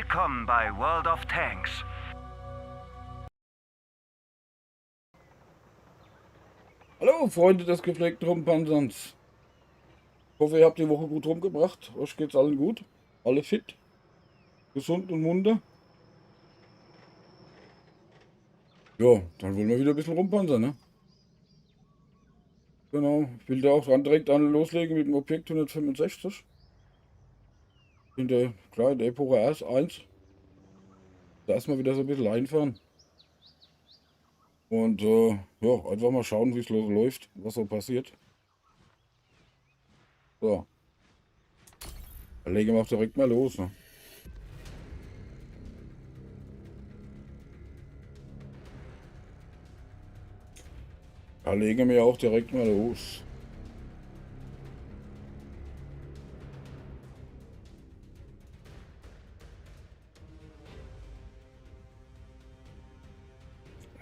Willkommen bei World of Tanks. Hallo Freunde des gepflegten Rumpanserns. Ich hoffe, ihr habt die Woche gut rumgebracht. Euch geht's allen gut? Alle fit? Gesund und munter? Ja, dann wollen wir wieder ein bisschen rumpanzern, ne? Genau. Ich will da auch dran direkt loslegen mit dem Objekt 165. Klar, in der Epoche R1. Da erstmal wieder so ein bisschen einfahren. Und ja, einfach mal schauen, wie es läuft, was so passiert. So, dann legen wir auch direkt mal los, ne? Da legen wir auch direkt mal los.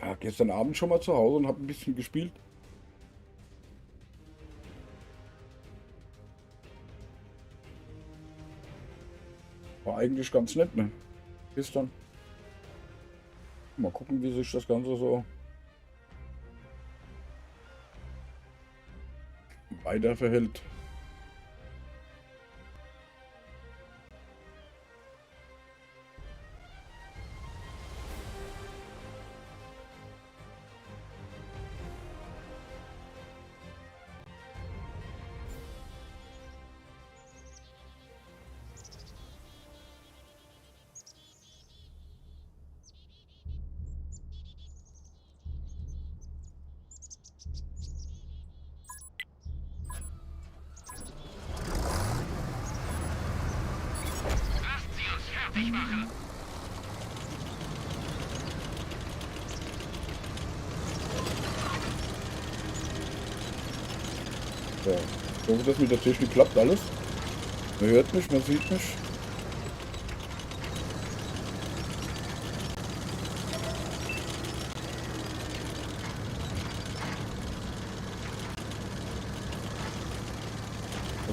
Ja, gestern Abend schon mal zu Hause und habe ein bisschen gespielt. War eigentlich ganz nett, ne? Gestern. Mal gucken, wie sich das Ganze so weiter verhält. Ja. Ich hoffe, das mit der Technik klappt alles. Man hört mich, man sieht mich.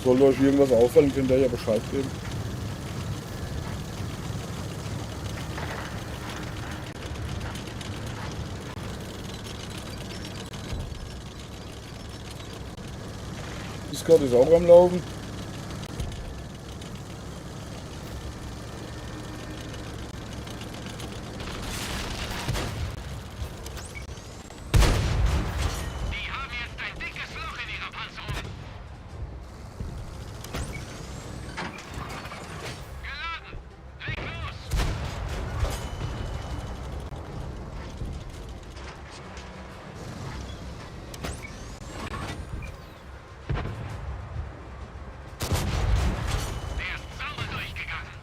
Sollte euch irgendwas auffallen, könnt ihr ja Bescheid geben. Discord ist auch am Laufen. Die haben jetzt ein dickes Loch in ihrer Panzerung. Geladen. Leg los. Der ist sauber durchgegangen.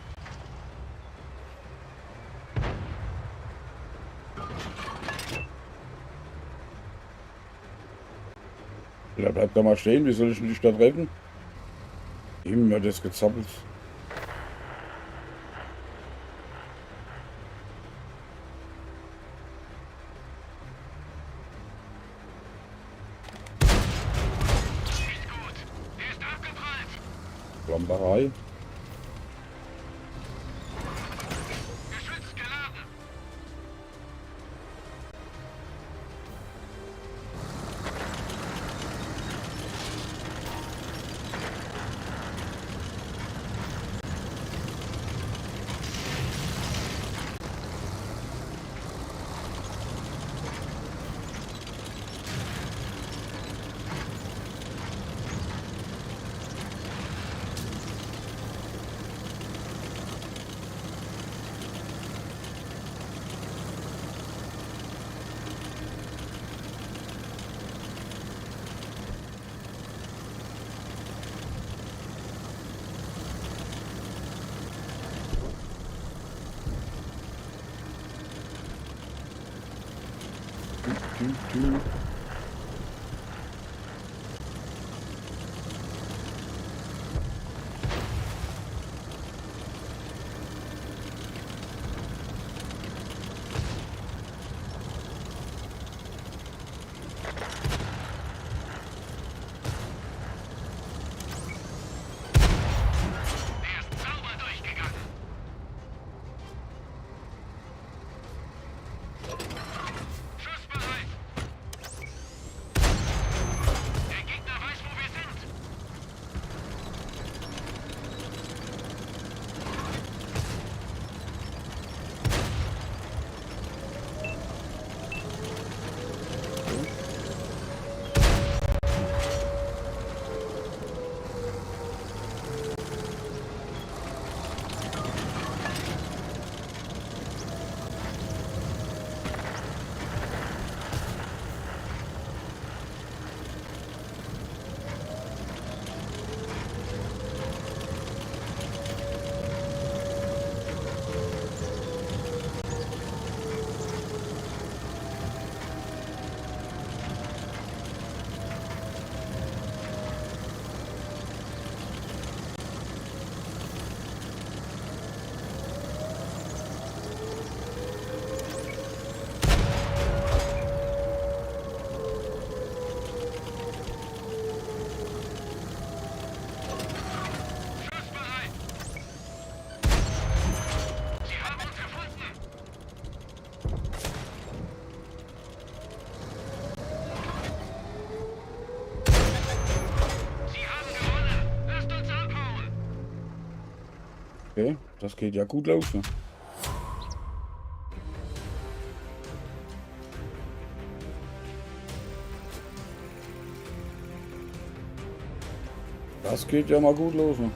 Ja, bleibt da mal stehen, wie soll ich denn die Stadt retten? Immer das Gezappel. Nicht gut. Der ist abgeprallt. Lamberei. Geschütz geladen. Der ist sauber durchgegangen. Das geht ja gut los. Ne? Das geht ja mal gut los. Ne?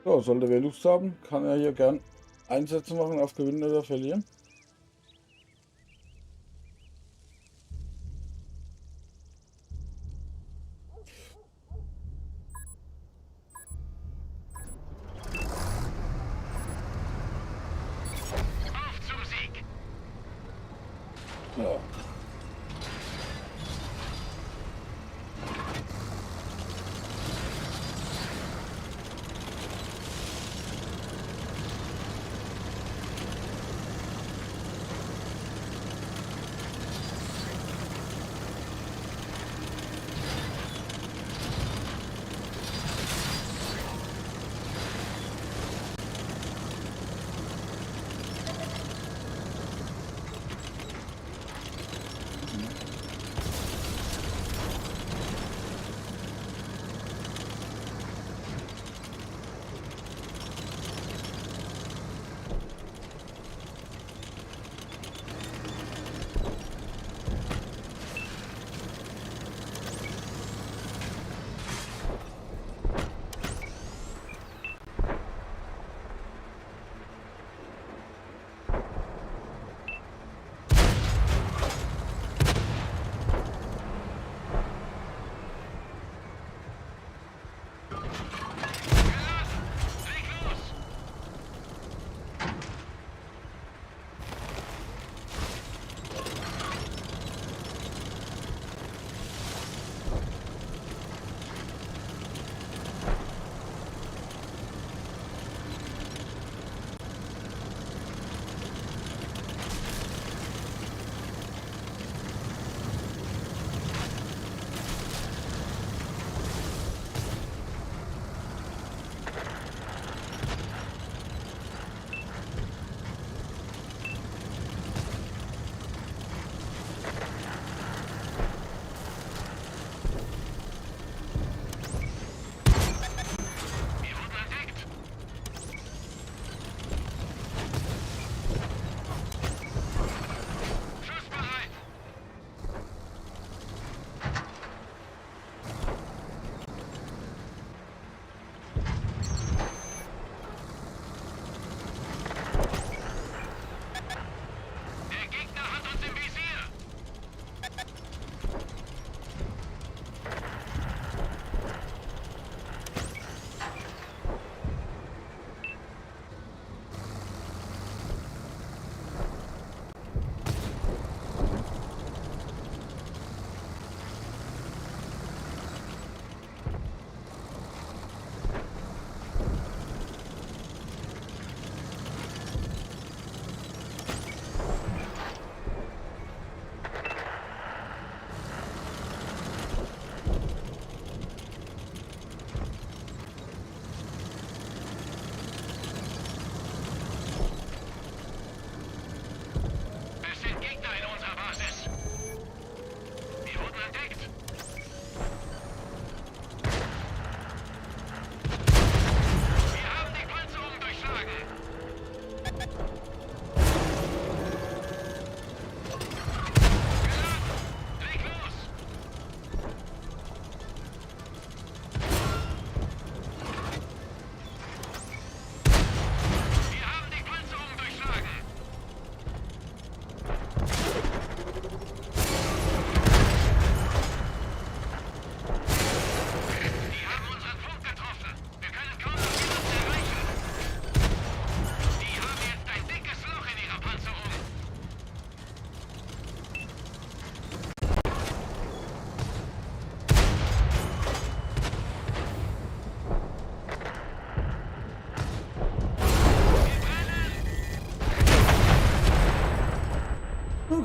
So, sollte wer Lust haben, kann er hier gern Einsätze machen auf Gewinnen oder Verlieren. Auf zum Sieg! Ja.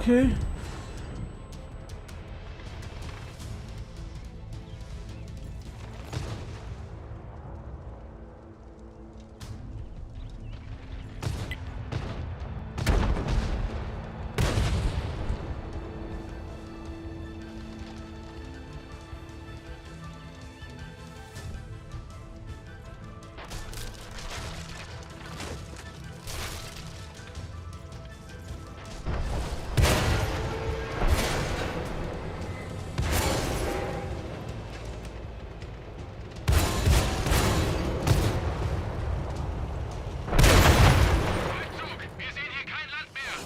Okay. Rückzug! Wir sehen hier kein Land mehr!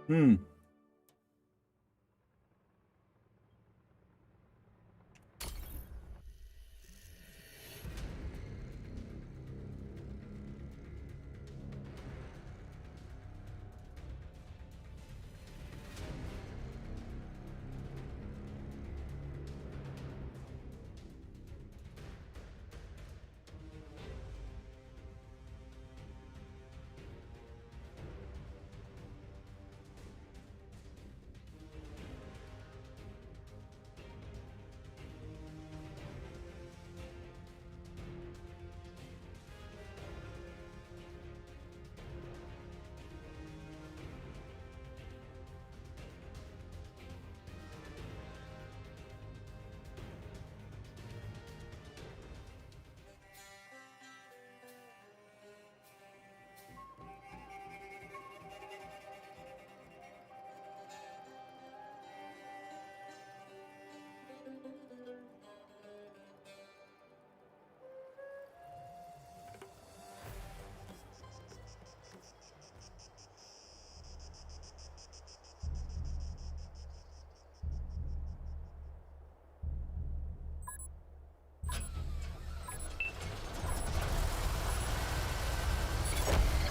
Hm.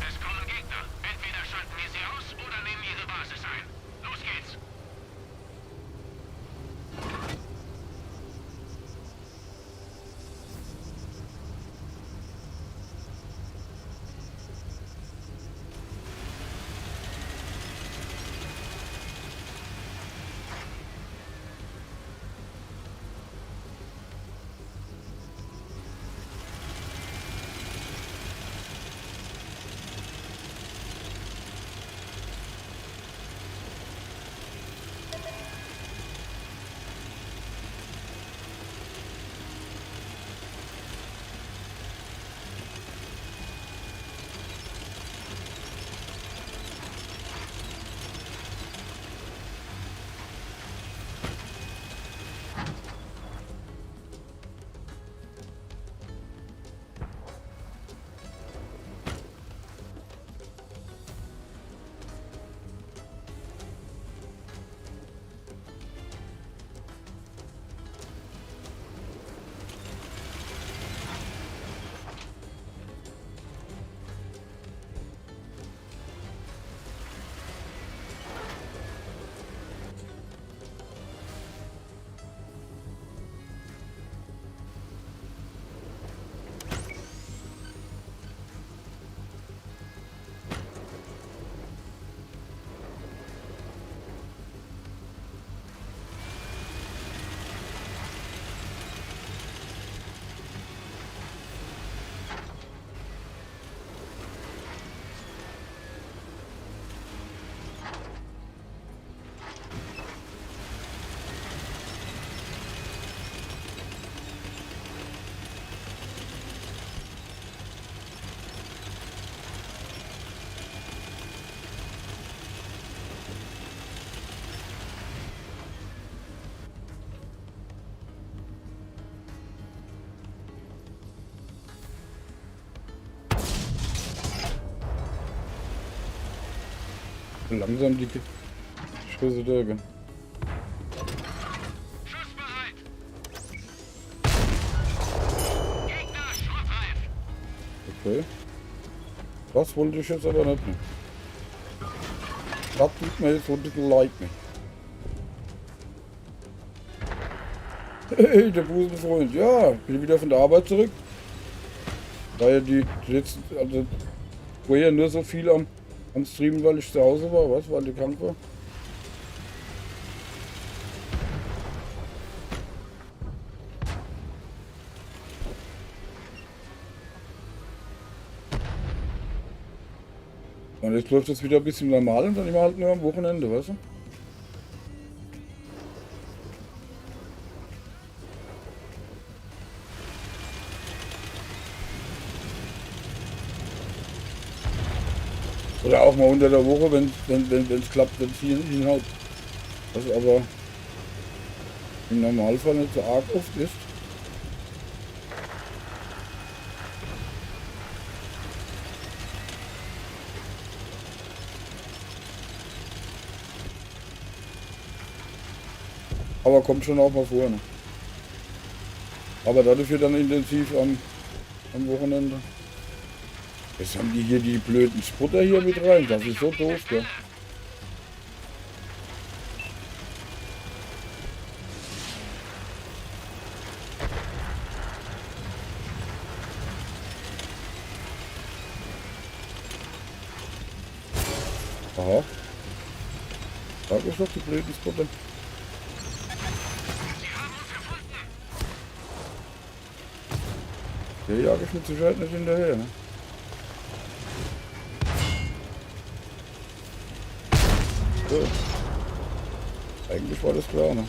Es kommen Gegner. Entweder schalten wir sie aus oder nehmen ihre Basis ein. Los geht's! Langsam die Schüsse Dörge. Schussbereit! Gegner Okay. Das wollte ich jetzt aber nicht mehr. Das tut mir jetzt so ein bisschen leid. Hey, der Busenfreund. Ja, bin wieder von der Arbeit zurück. War ja die letzten, also vorher nur so viel am Streamen, weil ich zu Hause war, was? Weil ich krank war. Und jetzt läuft das wieder ein bisschen normal und dann immer halt nur am Wochenende, weißt du? Oder auch mal unter der Woche, wenn es klappt, wenn es hinhaut. Was aber im Normalfall nicht so arg oft ist. Aber kommt schon auch mal vor. Ne? Aber dafür dann intensiv am Wochenende. Jetzt haben die hier die blöden Sputter hier mit rein. Das ist so doof, gell? Aha. Sag ich doch, die blöden Sputter. Der jage ich mit Sicherheit nicht hinterher, ne? So. Eigentlich war das klar, ne?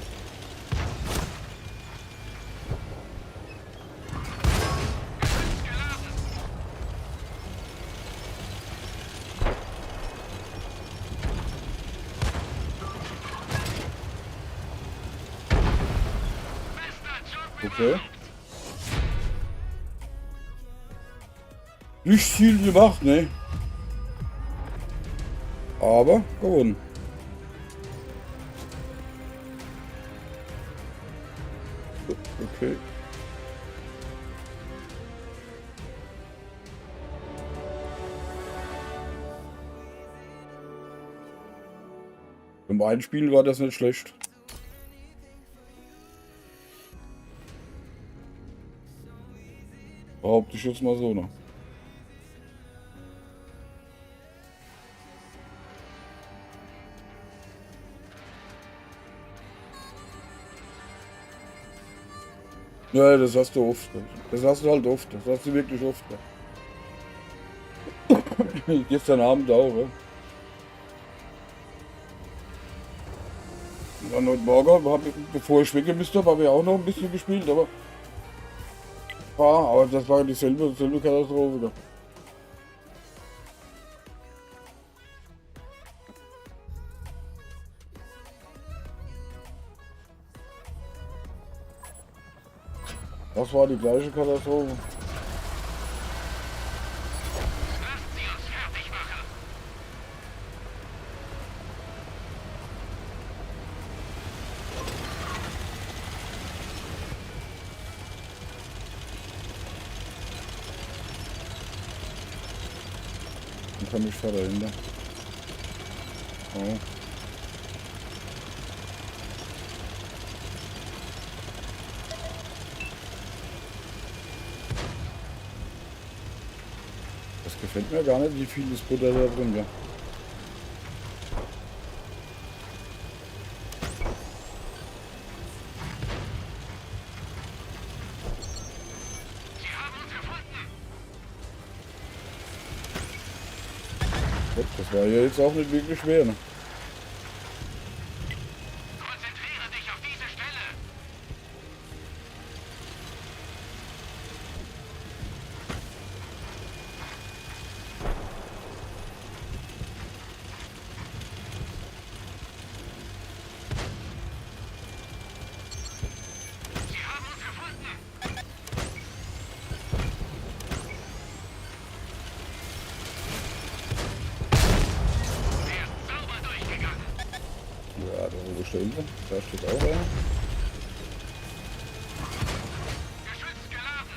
Okay. Nicht viel gemacht, ne? Aber gewonnen. Okay. Im Einspiel war das nicht schlecht. Behaupte ich jetzt mal so, ne? Ja, das hast du oft. Das hast du halt oft. Das hast du wirklich oft. Gestern Abend auch, ja. Und dann heute Morgen, bevor ich weggemisst habe, habe ich auch noch ein bisschen gespielt, aber das war dieselbe Katastrophe. Ja. Das war die gleiche Katastrophe. Lasst sie uns fertig machen. Dann kann ich da dahinter. Oh. Das gefällt mir gar nicht, wie viel ist Butter da drin, ja. Sie haben uns gefunden. Gut, das war ja jetzt auch nicht wirklich schwer, ne? Konzentriere dich auf diese Stelle. Sie haben uns gefunden. Der ist sauber durchgegangen. Ja, da wo stehen sie? Da steht auch einer. Geschütz geladen.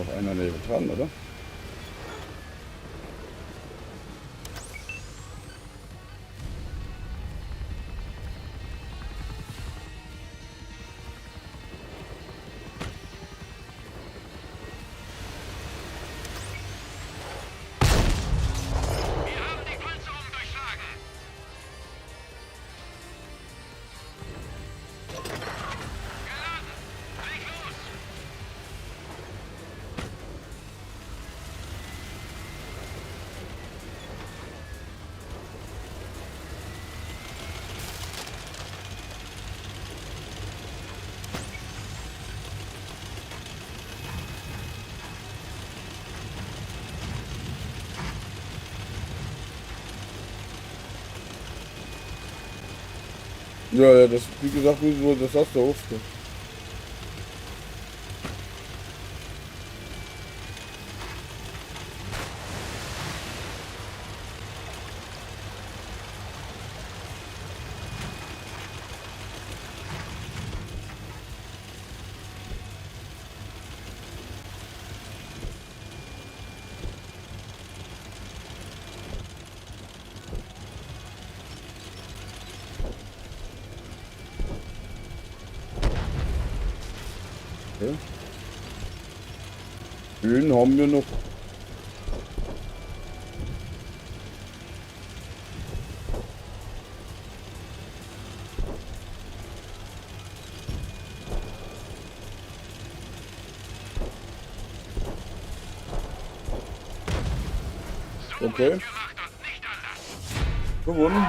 doch einer neben dran, oder? Wir haben die Panzerung durchschlagen. Geladen. Leg los. Ja, ja, das, wie gesagt, das hast du oft. Okay. Schön haben wir noch. Okay, Gemacht und nicht anders. gewonnen.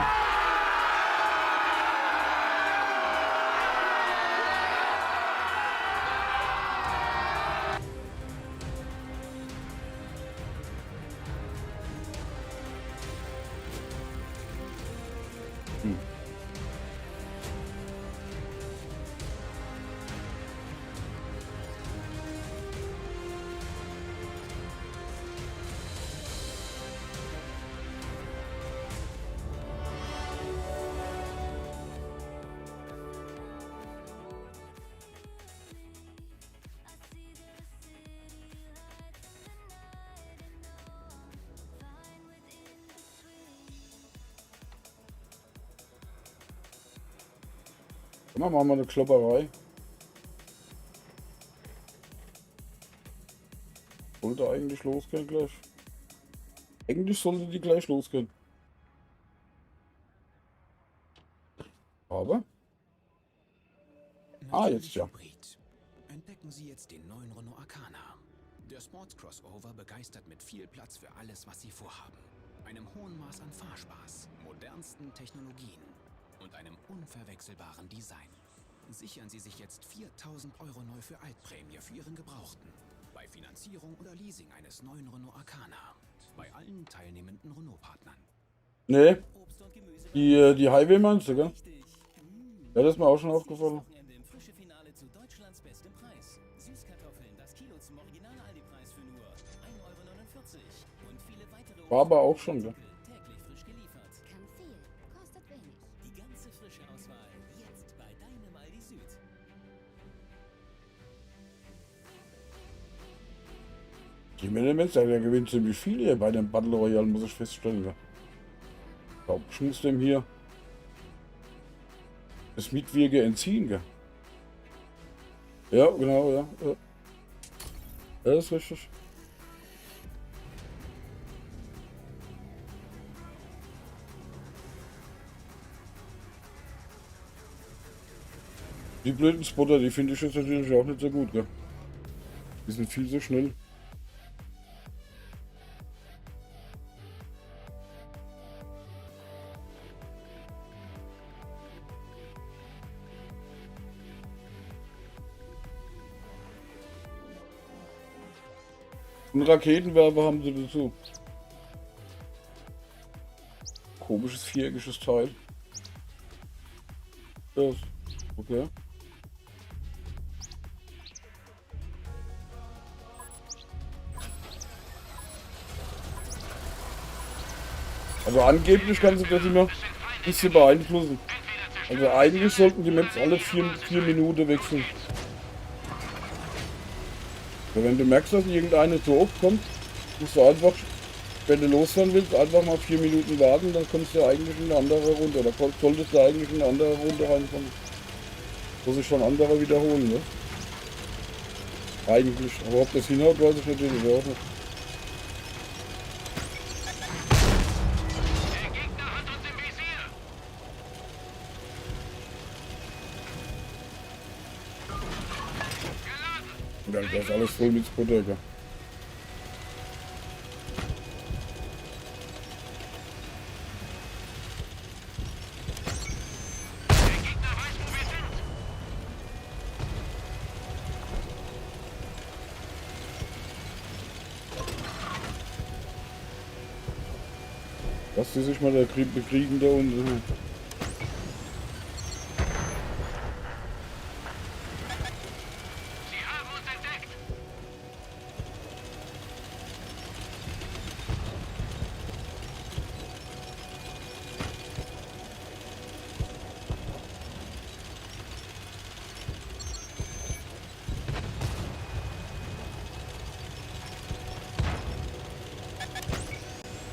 Dann machen wir eine Klopperei. Sollte eigentlich losgehen gleich. Eigentlich sollte die gleich losgehen. Aber. Jetzt ja. Hybrid. Entdecken Sie jetzt den neuen Renault Arcana. Der Sports-Crossover begeistert mit viel Platz für alles, was Sie vorhaben. Einem hohen Maß an Fahrspaß, modernsten Technologien und einem unverwechselbaren Design. Sichern Sie sich jetzt 4.000 € neu für Altprämie für Ihren Gebrauchten. Bei Finanzierung oder Leasing eines neuen Renault Arcana. Bei allen teilnehmenden Renault-Partnern. Nee. Die Highway meinst du, gell? Ja, das ist mir auch schon aufgefallen. Im frische Finale zu Deutschlands bestem Preis. Süßkartoffeln, das Kilo zum Original-Aldi-Preis für nur 1,49 € und viele weitere War aber auch schon, gell? täglich frisch geliefert. Kann viel, kostet wenig. Die ganze frische Auswahl jetzt bei deinem Aldi Süd. Die Elements, der gewinnt ziemlich viel hier bei dem Battle Royale, muss ich feststellen. Gell? Ich glaube, ich muss dem hier das Mitwirke entziehen, gell? Ja, genau, ja. Ja, das ist richtig. Die blöden Spotter, die finde ich jetzt natürlich auch nicht so gut, gell? Die sind viel zu schnell. Und Raketenwerfer haben sie dazu. Komisches viereckiges Teil. Das. Okay. Also angeblich kann sich das immer ein bisschen beeinflussen. Also eigentlich sollten die Maps alle 4 Minuten wechseln. So, wenn du merkst, dass irgendeine zu oft kommt, musst du einfach, wenn du losfahren willst, einfach mal 4 Minuten warten, dann kommst du eigentlich in eine andere Runde. Oder solltest du eigentlich in eine andere Runde reinkommen. Wo sich schon andere wiederholen, ne? Eigentlich. Aber ob das hinhaut, weiß ich natürlich auch nicht. Der Gegner hat uns im Visier. Geladen. Und dann ist das alles voll mit Spodecker. Der Gegner weiß, wo wir sind. Lass die sich mal da bekriegen da unten. Sie haben uns entdeckt.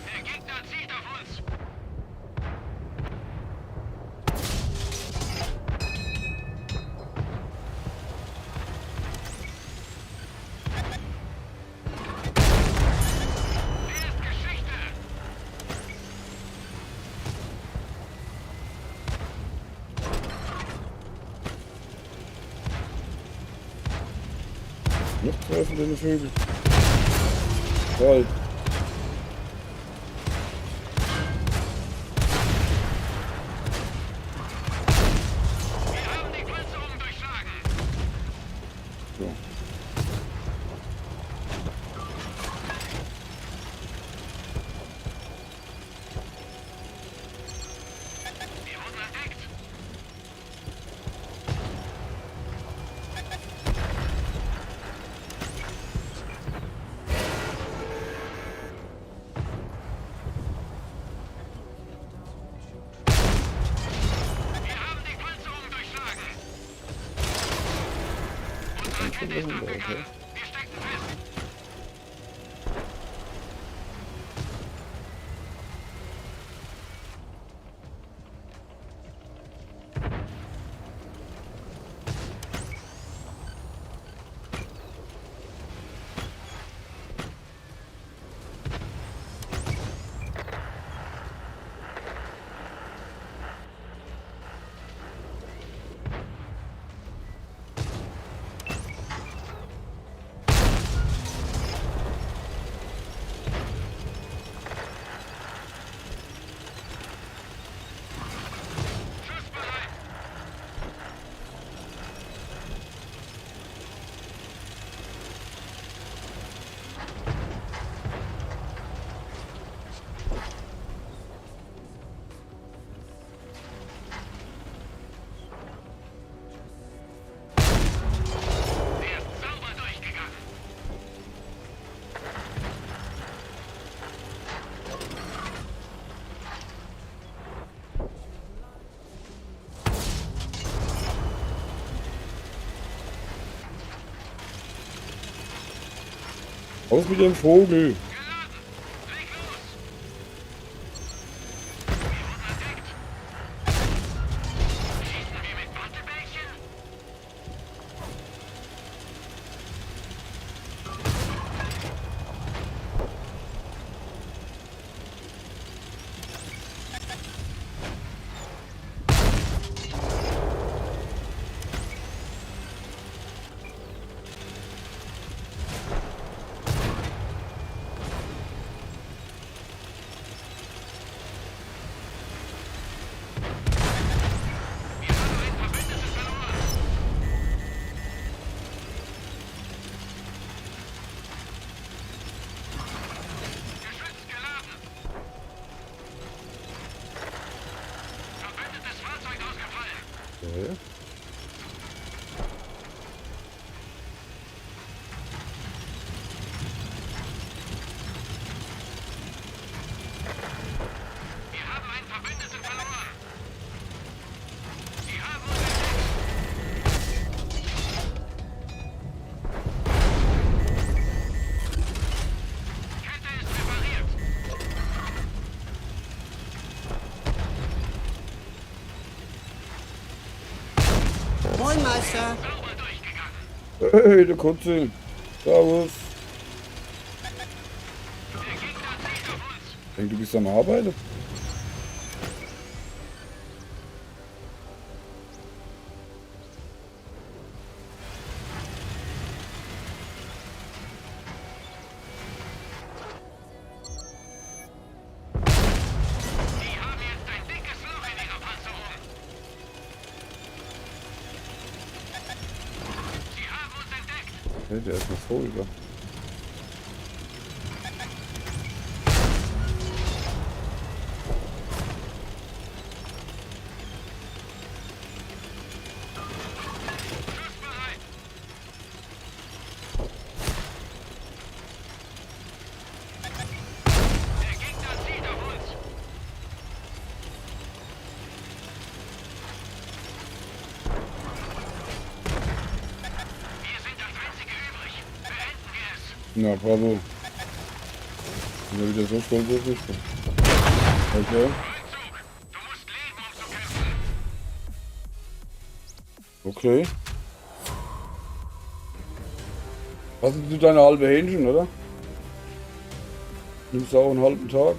Der Gegner zielt auf uns. Er ist Geschichte. Noch treffen deine Vögel. Toll. Wir haben die Panzerung durchschlagen. So. Wir wurden entdeckt. Wir haben die Panzerung durchschlagen. Unsere Kette ist abgegangen. Wir stecken fest. Schussbereit. Er ist sauber durchgegangen. Aus mit dem Vogel. Geladen. Leg los. Wir wurden entdeckt. Schießen wir mit Wattebällchen? Wir haben einen Verbündeten verloren. Geschütz geladen. Verbündetes Fahrzeug ausgefallen. Okay. Wir haben einen Verbündeten verloren. Sie haben uns entdeckt. Sir. Hey, der Kotze. Servus. Ich denke, du bist am Arbeiten. Die haben jetzt ein dickes Loch in ihrer Panzerung. Sie haben uns entdeckt. Hey, der ist noch vorüber. Schussbereit. Der Gegner zielt auf uns. Wir sind das einzige übrig. Beenden wir es. Na, bravo. Bin ja wieder so stolz auf mich. Okay. Rückzug. Du musst leben, um zu kämpfen. Okay. Was ist du deine halbe Hähnchen, oder? Nimmst du auch einen halben Tag?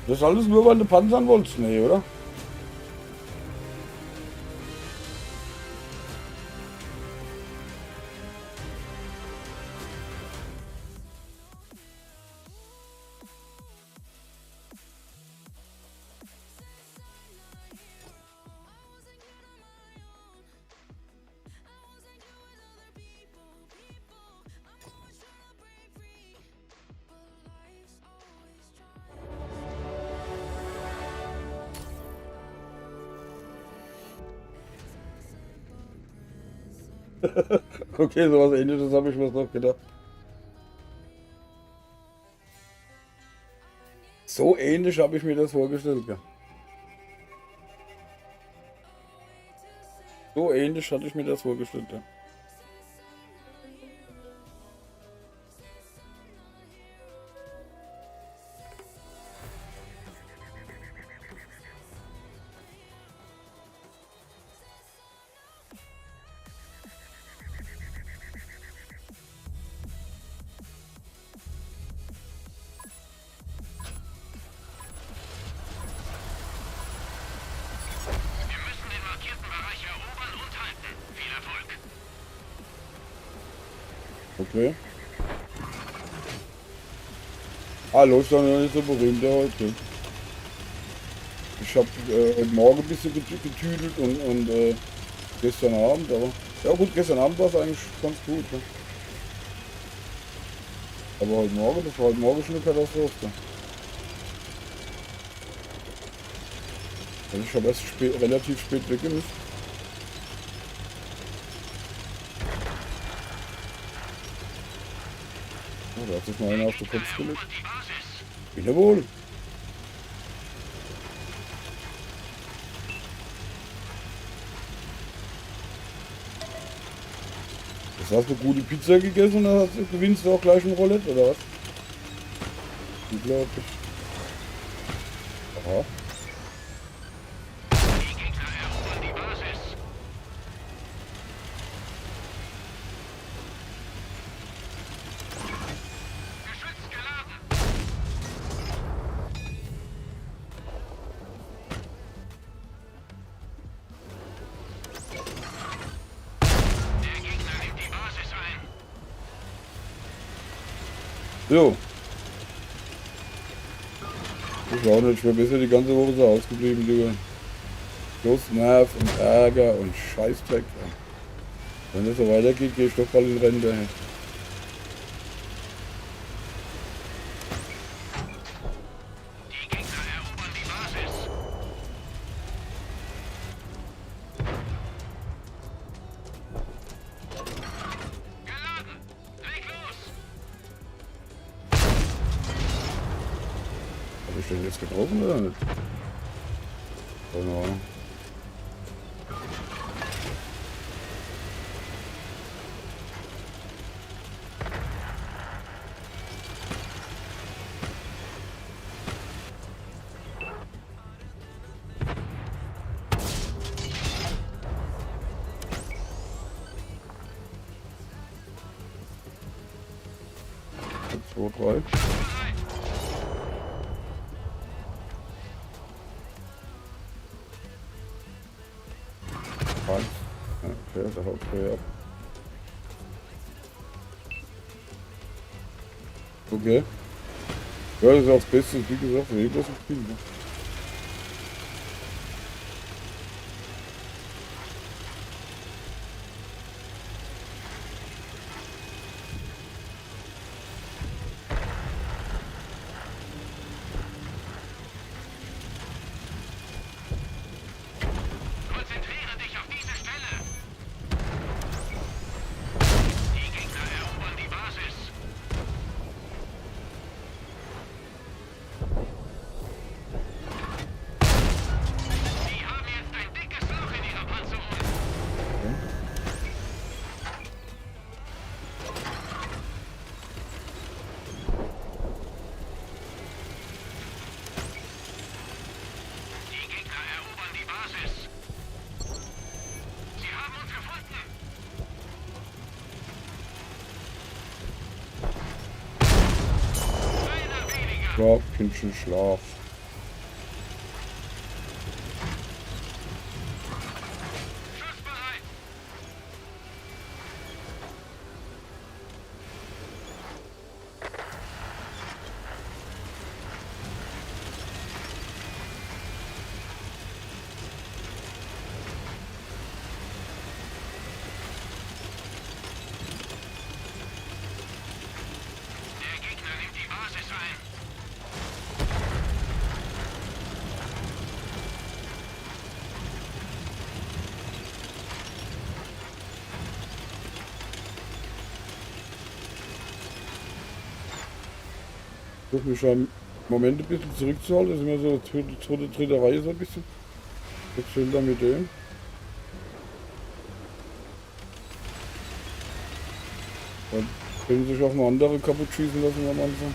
Das ist alles nur, weil du panzern wolltest? Nee, oder? Okay, sowas Ähnliches habe ich mir doch gedacht. So ähnlich habe ich mir das vorgestellt, ja. So ähnlich hatte ich mir das vorgestellt, ja. Wir müssen den markierten Bereich erobern und halten. Viel Erfolg. Okay. Ah, läuft doch noch nicht so berühmt der heute. Ich habe heute Morgen ein bisschen getüdelt und gestern Abend, aber ja gut, gestern Abend war es eigentlich ganz gut. Ne? Aber heute Morgen, das war heute Morgen schon eine Katastrophe. Also ich habe erst relativ spät weggemisst. Oh, da hat sich mal einer auf den Kopf gelegt. Und die Basis. Jawohl. Das hast du gute Pizza gegessen und dann gewinnst du auch gleich ein Roulette, oder was? Unglaublich. Aha. Die Gegner erobern die Basis. Geschütz geladen. Der Gegner nimmt die Basis ein. So. Ich war auch nicht, ich war besser die ganze Woche so ausgeblieben, Digga. Bloß Nerv und Ärger und Scheißdreck. Wenn das so weitergeht, gehe ich doch bald in Rente. Ey. Die Gegner erobern die Basis. Geladen. Leg los. Habe ich den jetzt getroffen oder nicht? Keine Ahnung. 2, 3. Ja, okay, der haut frei ab. Okay. Ja, das ist auch das Beste, wie gesagt, wir bloß ein Spiel. Ne? Konzentriere dich auf diese Stelle. Die Gegner erobern die Basis. Sie haben jetzt ein dickes Loch in ihrer Panzerung. Die Gegner erobern die Basis. Sie haben uns gefunden. Einer weniger. Ja, Kindchen Schlaf. Schussbereit. Der Gegner nimmt die Basis ein. Ich versuche mich schon im Moment ein bisschen zurückzuhalten. Das ist immer so zweite, dritte Reihe so ein bisschen. Jetzt schön da mit dem. Dann können sich auch noch andere kaputt schießen lassen am Anfang.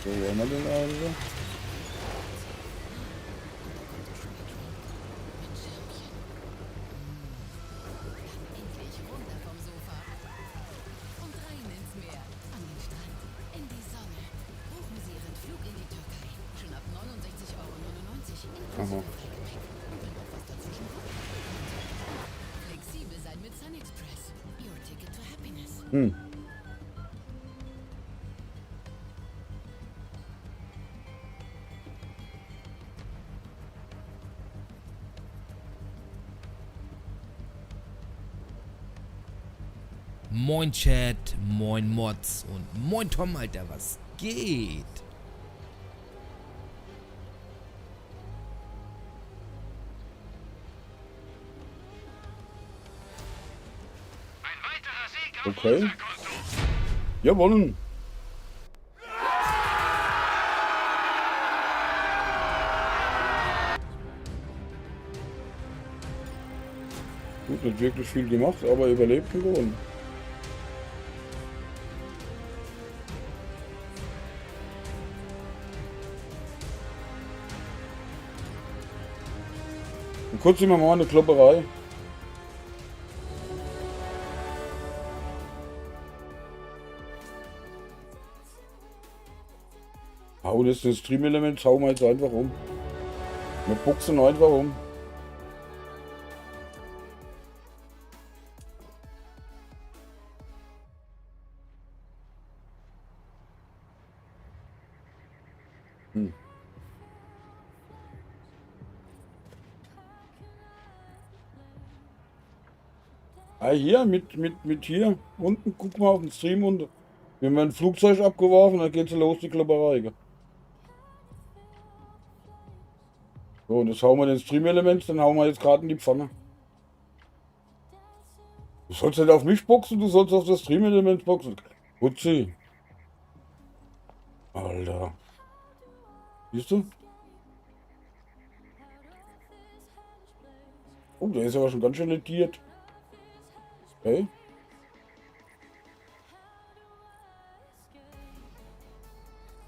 So, wo haben wir den also? Endlich runter vom Sofa. Und rein ins Meer. An den Strand. In die Sonne. Buchen Sie Ihren Flug in die Türkei. Schon ab 69,99 € Aha. Und wenn noch was dazwischen kommt, flexibel sein mit Sun Express. Your ticket to happiness. Moin Chat, moin Mods und moin Tom, Alter, was geht? Ein weiterer Sieg auf Okay. unser Konto. Jawohl! Gut, nicht wirklich viel gemacht, aber überlebt und gewonnen. Und kurz immer mal eine Klopperei. Hauen jetzt das Stream-Element, hauen wir jetzt einfach um. Wir boxen einfach um. Ah, hier, mit hier, unten, guck mal auf den Stream unten. Wir haben ein Flugzeug abgeworfen, dann geht's los, die Klopperei. Gell? So, und jetzt hauen wir den Stream-Element, dann hauen wir jetzt gerade in die Pfanne. Du sollst nicht auf mich boxen, du sollst auf das Stream-Element boxen. Putzi. Alter. Siehst du? Oh, der ist aber schon ganz schön lediert. Okay.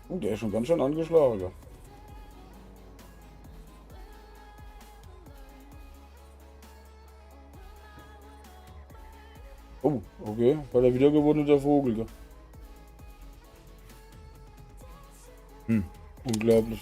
Oh, der ist schon ganz schön angeschlagen. Ja. Oh, okay. Bei der wiedergewonnene Vogel. Gell? Unglaublich.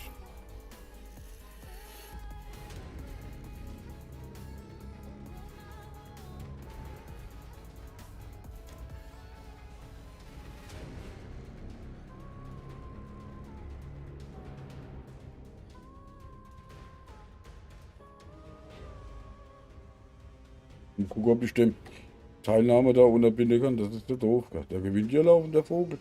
Und guck, ob ich dem Teilnahme da unterbinden kann. Das ist der doof. Gell? Der gewinnt ja laufend, der Vogel.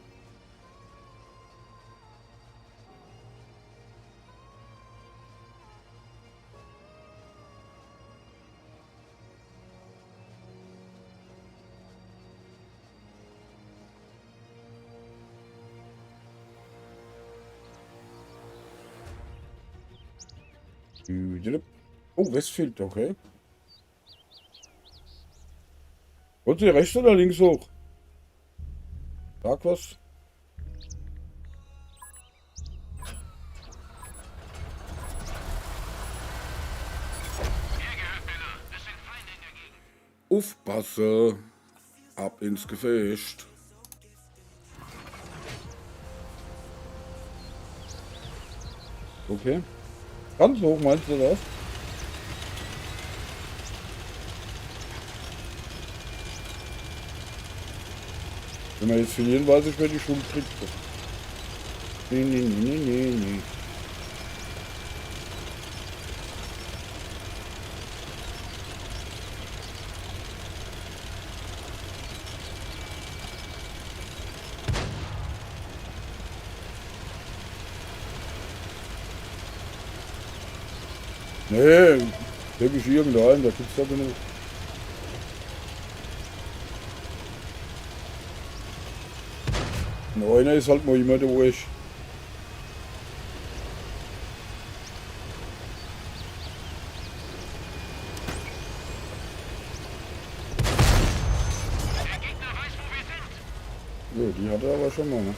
Oh, Westfield, okay. Und sie rechts oder links hoch? Sag was. Aufpasse. Ab ins Gefecht. Okay. Ganz hoch meinst du das? Wenn wir jetzt verlieren, weiß ich, wer die Schuld kriegt. Nee. Nee, gebe ich irgendeinen, da gibt's aber nicht. Einer ist halt mal immer durch. Ja, die hat er aber schon mal, ne?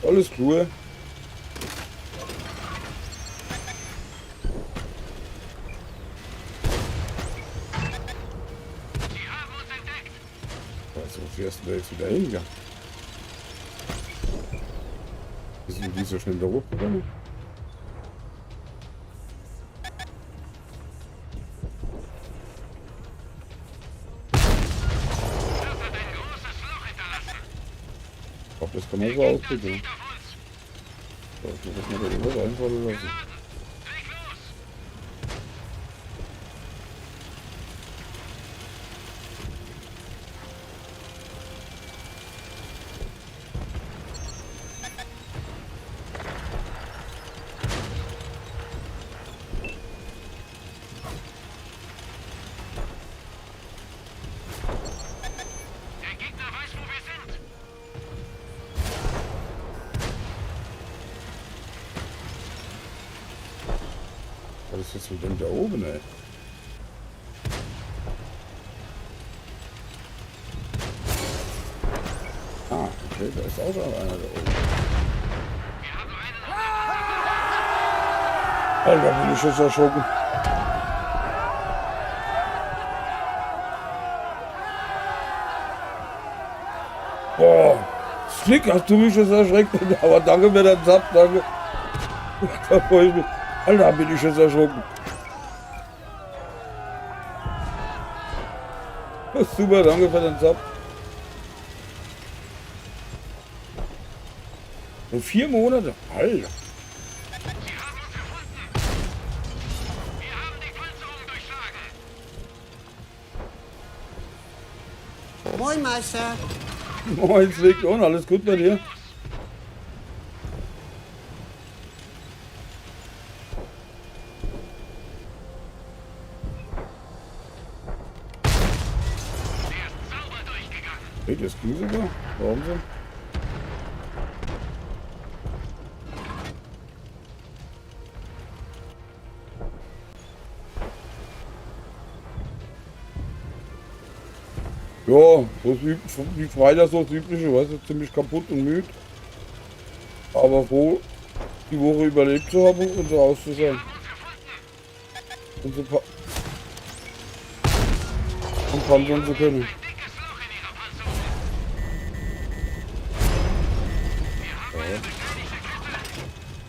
Alles klar. Also fährst du da jetzt wieder hin, ja? Sind die so schnell da hochgegangen? Ich glaube, das kann man so ausdrücken. So, ich muss mal da irgendwas einfallen lassen. Was ist jetzt mit dem da oben, ey? Ah, okay, da ist auch noch einer da oben. Alter, bin ich jetzt erschrocken. Boah, Flick, hast du mich jetzt erschreckt? Aber danke für den Zap, danke. Da freue ich mich. Alter, bin ich jetzt erschrocken. Super, danke für den Zap. In 4 Monate? Alter. Sie haben uns gefunden. Wir haben die Panzerung durchschlagen. Moin, Meister. Moin, Flick, und alles gut bei dir? Hey, das ging sogar. Warum so? Ja, wie Freitag so das Übliche, weißt du, ziemlich kaputt und müde. Aber froh, die Woche überlebt zu haben und zu Hause zu sein. Und so und panzern zu können. Ja.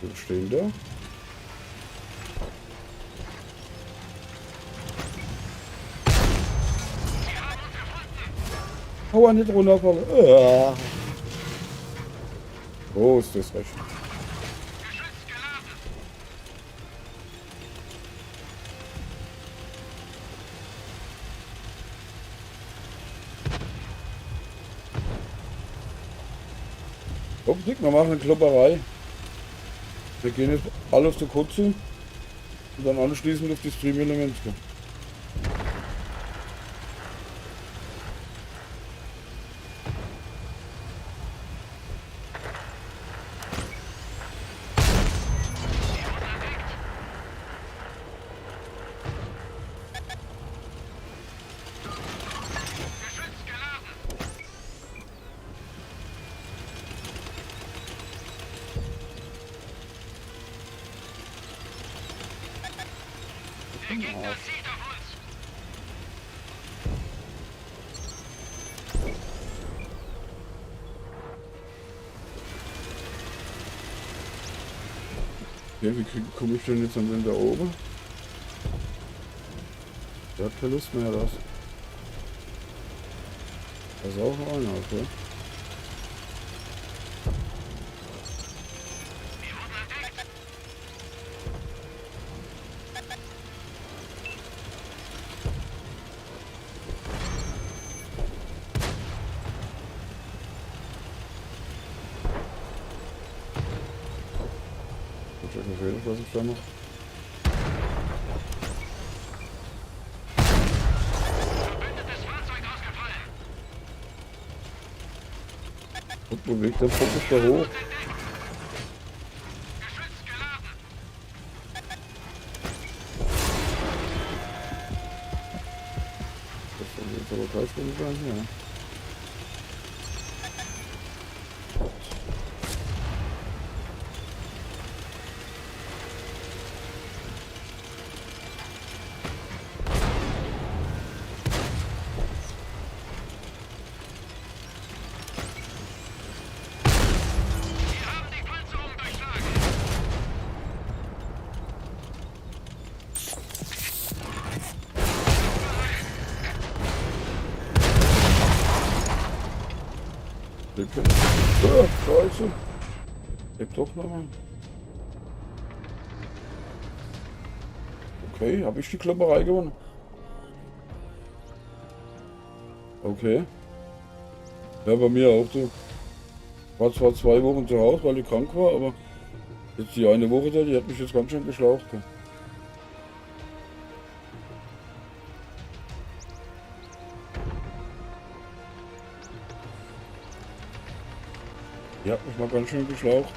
Wir stehen da. Hau nicht runterfallen. Oh, ist das recht. Optik, wir machen eine Klopperei. Wir gehen jetzt alle auf die Kurze und dann anschließend auf die Stream-Elemente. Der Gegner zieht auf uns. Ja, wie komme ich denn jetzt am Ende oben? Der hat keine Lust mehr, das. Das ist auch einer, okay. Ich habe gefehlt, was ich da noch. Verbündetes Fahrzeug ausgefallen. Und bewegt der Fokus da hoch. Geschütz geladen. Das soll jetzt aber gleich sein, ja. Wir haben die Panzerung durchschlagen. Lücke. Ja, Scheiße. Lebt doch nochmal. Okay, habe ich die Klopperei gewonnen? Okay. Ja, bei mir auch so. War zwar 2 Wochen zu Hause, weil ich krank war, aber jetzt die eine Woche da, die hat mich jetzt ganz schön geschlaucht. Gell. Die hat mich mal ganz schön geschlaucht.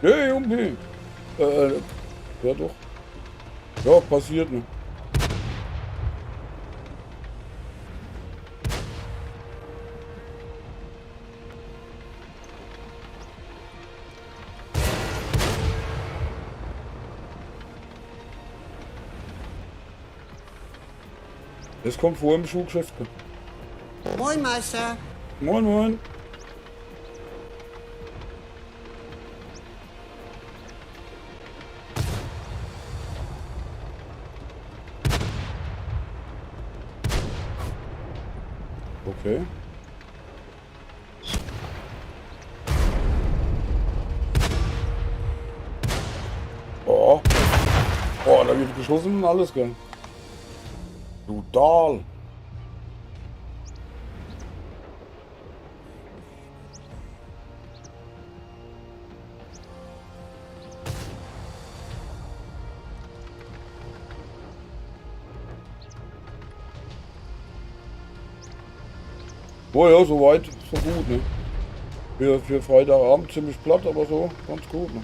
Hey, Junge! Ja doch. Ja, passiert, ne? Das kommt vor im Schuhgeschäft. Moin, Meister. Moin, moin. Okay. Oh. Oh, da wird geschossen und alles, gell. Brutal. Oh ja, so weit, so gut, ne? Für Freitagabend ziemlich platt, aber so ganz gut. Ne?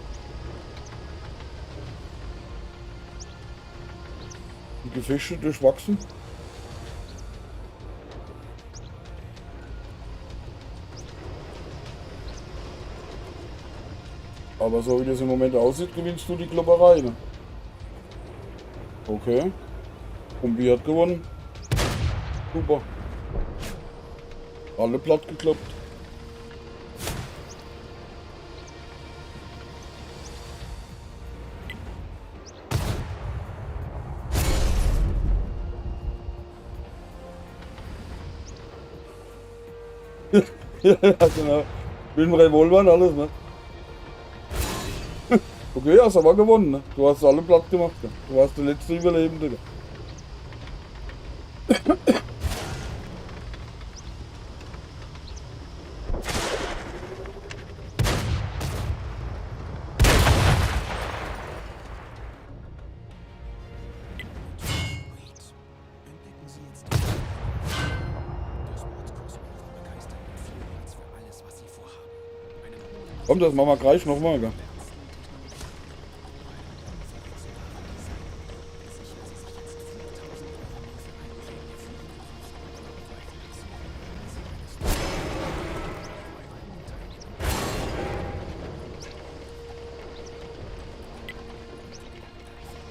Die Gefechte durchwachsen. Aber so wie das im Moment aussieht, gewinnst du die Klopperei. Ne? Okay. Kumbi hat gewonnen. Super. Alle platt gekloppt. Ja, genau. Mit dem Revolver und alles, ne? Okay, hast aber gewonnen, ne? Du hast alle platt gemacht, ne? Du warst der letzte Überlebende. Ne? Entdecken Sie jetzt den Der Sports Crossover begeistert mit viel Platz für alles, was Sie vorhaben. Einem hohen Maß Komm, das machen wir gleich nochmal, gell?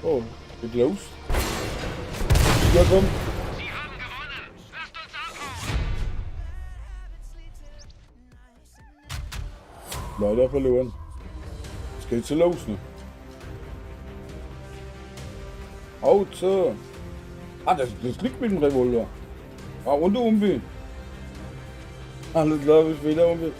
Oh, geht los. Ja, komm. Sie haben gewonnen. Lasst uns abhauen. Leider verloren. Jetzt geht's so los, ne? Haut so. Ah, das liegt mit dem Revolver. Ah, und der Umbi. Alles klar, bis später, Umbi.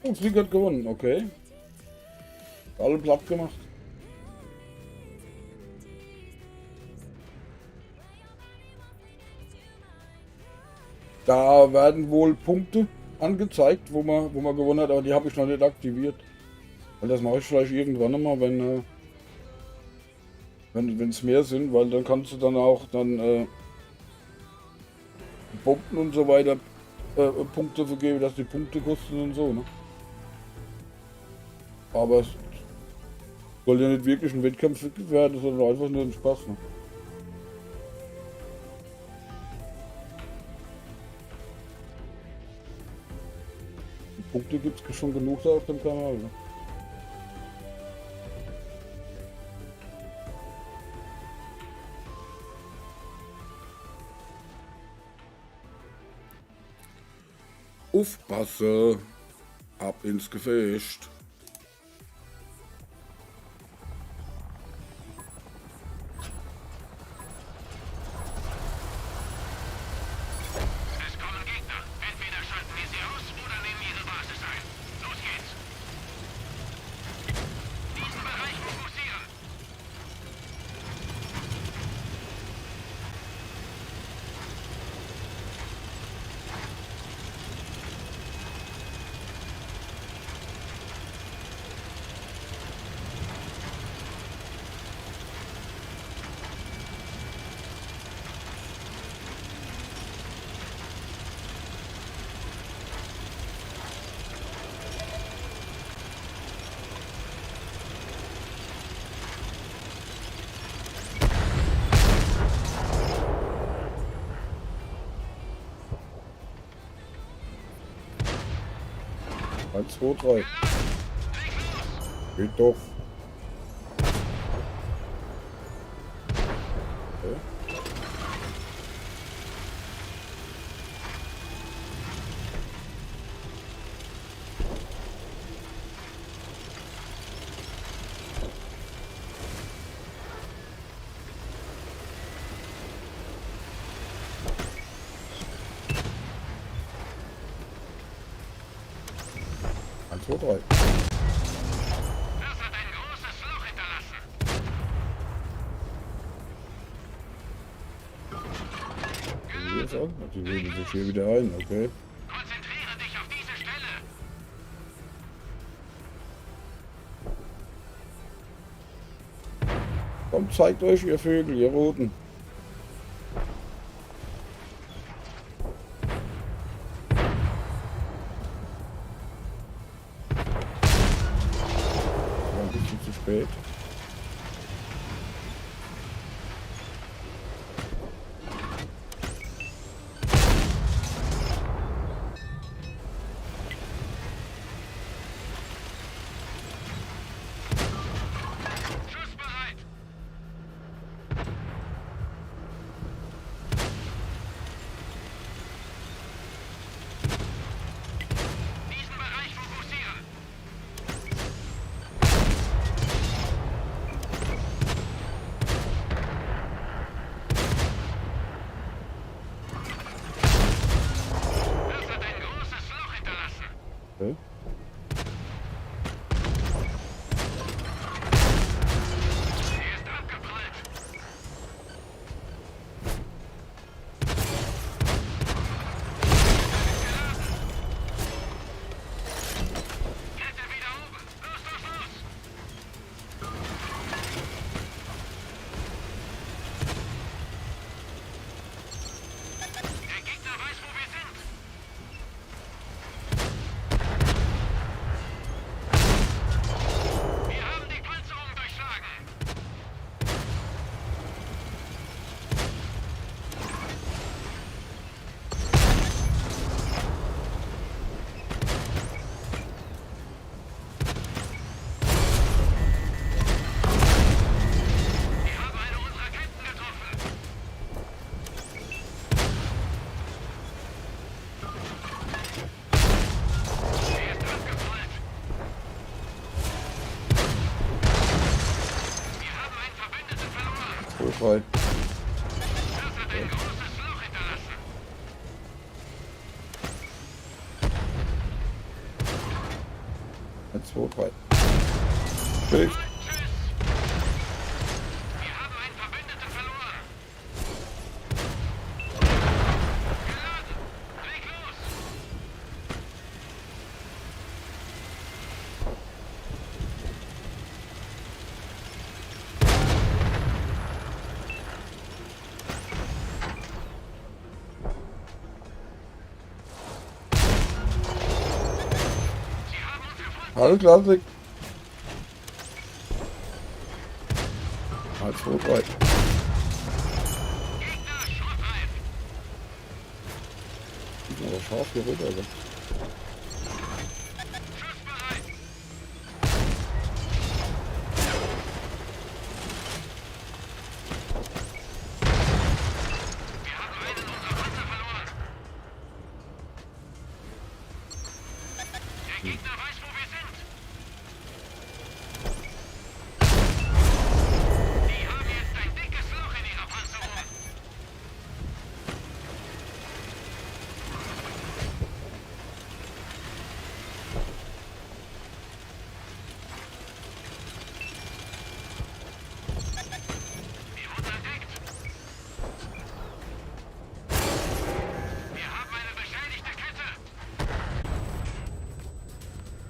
Oh, Flieg hat gewonnen, okay. Alle platt gemacht. Da werden wohl Punkte angezeigt, wo man gewonnen hat, aber die habe ich noch nicht aktiviert. Weil das mache ich vielleicht irgendwann nochmal, wenn es mehr sind, weil dann kannst du dann auch Bomben und so weiter Punkte vergeben, dass die Punkte kosten und so, ne? Aber es soll ja nicht wirklich ein Wettkampf werden, sondern einfach nur ein Spaß, ne? Die Punkte gibt es schon genug auf dem Kanal, ne? Aufpasse, ab ins Gefecht. Es kommen Gegner. Entweder schalten wir sie aus oder nehmen ihre Basis ein. Los geht's. Diesen Bereich fokussieren. Eins, zwei, drei. Geht doch. Okay. 2, 3. Das hat ein großes Loch hinterlassen. Hier ist auch. Die wählen sich hier wieder ein, okay. Konzentriere dich auf diese Stelle. Kommt, zeigt euch, ihr Vögel, ihr Roten. War ein bisschen zu spät. Schussbereit. Diesen Bereich fokussieren. Das hat ein großes Loch hinterlassen. Okay. Er ist abgeprallt. Kette wieder oben. Los, los, los. Der Gegner weiß, wo wir sind. Wir haben die Panzerung durchschlagen. Wir haben eine unserer Ketten getroffen. Er ist abgeprallt. Wir haben einen Verbündeten verloren. 2, 3. Das hat ein großes Loch hinterlassen. Eins, 2, 3. Bild. Tschüss. Wir haben einen Verbündeten verloren. Geladen. Leg los. Sie haben uns gefunden. Hallo, Klassik. 1, 2, 3. Gegner schrottreif. Aber scharf hier rüber. Also.